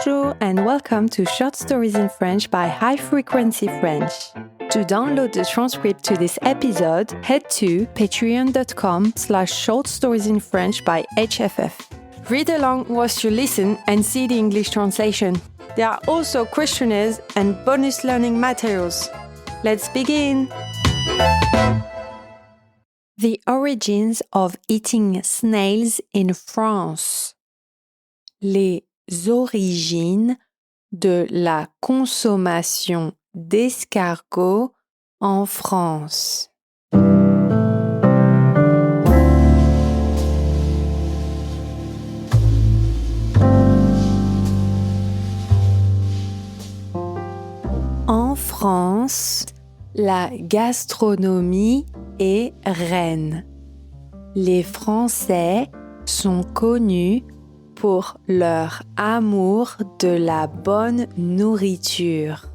Bonjour and welcome to Short Stories in French by High Frequency French. To download the transcript to this episode, head to patreon.com/shortstoriesinfrench by HFF. Read along whilst you listen and see the English translation. There are also questionnaires and bonus learning materials. Let's begin! The origins of eating snails in France. Les origines de la consommation d'escargots en France. En France, la gastronomie est reine. Les Français sont connus pour leur amour de la bonne nourriture.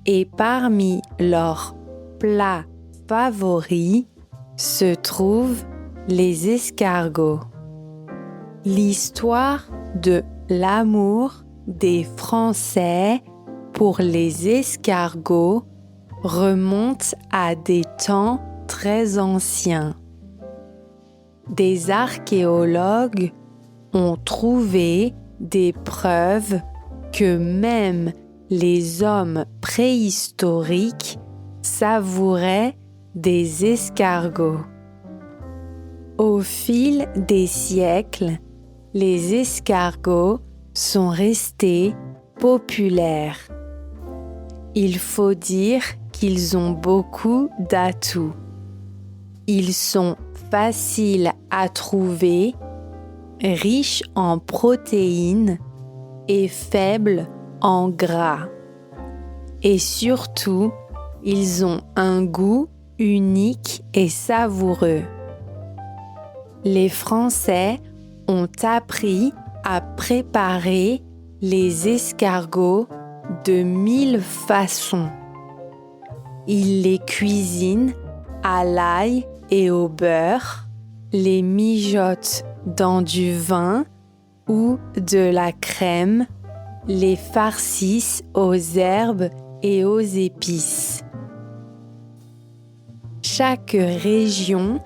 Et parmi leurs plats favoris se trouvent les escargots. L'histoire de l'amour des Français pour les escargots remonte à des temps très anciens. Des archéologues ont trouvé des preuves que même les hommes préhistoriques savouraient des escargots. Au fil des siècles, les escargots sont restés populaires. Il faut dire qu'ils ont beaucoup d'atouts. Ils sont faciles à trouver, riches en protéines et faibles en gras. Et surtout, ils ont un goût unique et savoureux. Les Français ont appris à préparer les escargots de 1000 façons. Ils les cuisinent à l'ail et au beurre, les mijotent dans du vin ou de la crème, les farcissent aux herbes et aux épices. Chaque région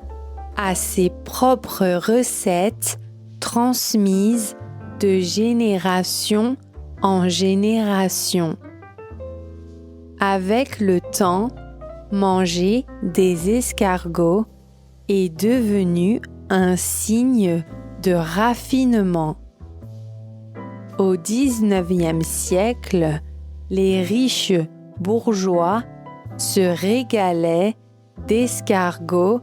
a ses propres recettes transmises de génération en génération. Avec le temps, manger des escargots est devenu un signe de raffinement. Au XIXe siècle, les riches bourgeois se régalaient d'escargots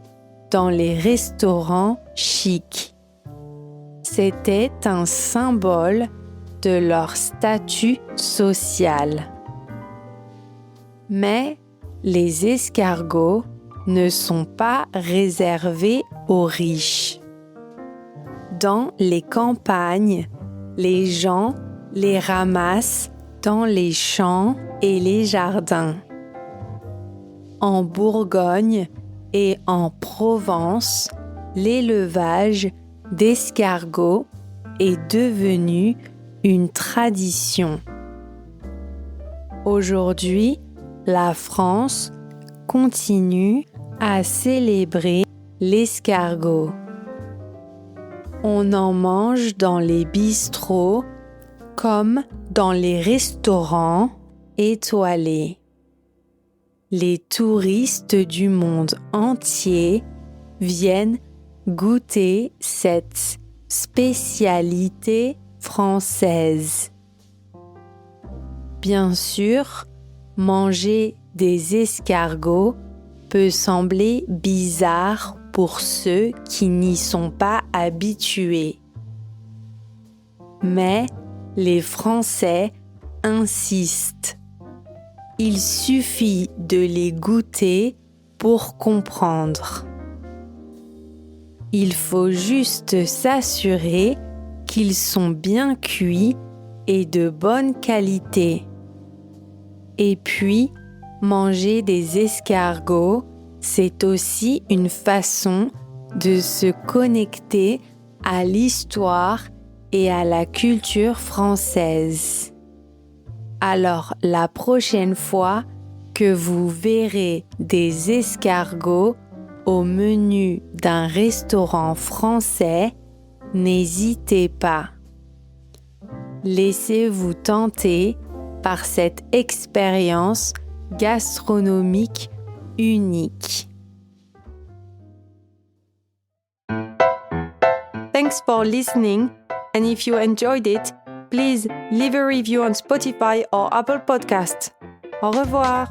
dans les restaurants chics. C'était un symbole de leur statut social. Mais les escargots ne sont pas réservés aux riches. Dans les campagnes, les gens les ramassent dans les champs et les jardins. En Bourgogne et en Provence, l'élevage d'escargots est devenu une tradition. Aujourd'hui, la France continue à célébrer l'escargot. On en mange dans les bistrots comme dans les restaurants étoilés. Les touristes du monde entier viennent goûter cette spécialité française. Bien sûr, manger des escargots peut sembler bizarre pour ceux qui n'y sont pas habitués. Mais les Français insistent. Il suffit de les goûter pour comprendre. Il faut juste s'assurer qu'ils sont bien cuits et de bonne qualité. Et puis, manger des escargots, c'est aussi une façon de se connecter à l'histoire et à la culture française. Alors, la prochaine fois que vous verrez des escargots au menu d'un restaurant français, n'hésitez pas. Laissez-vous tenter par cette expérience gastronomique unique. Thanks for listening, and if you enjoyed it, please leave a review on Spotify or Apple Podcasts. Au revoir!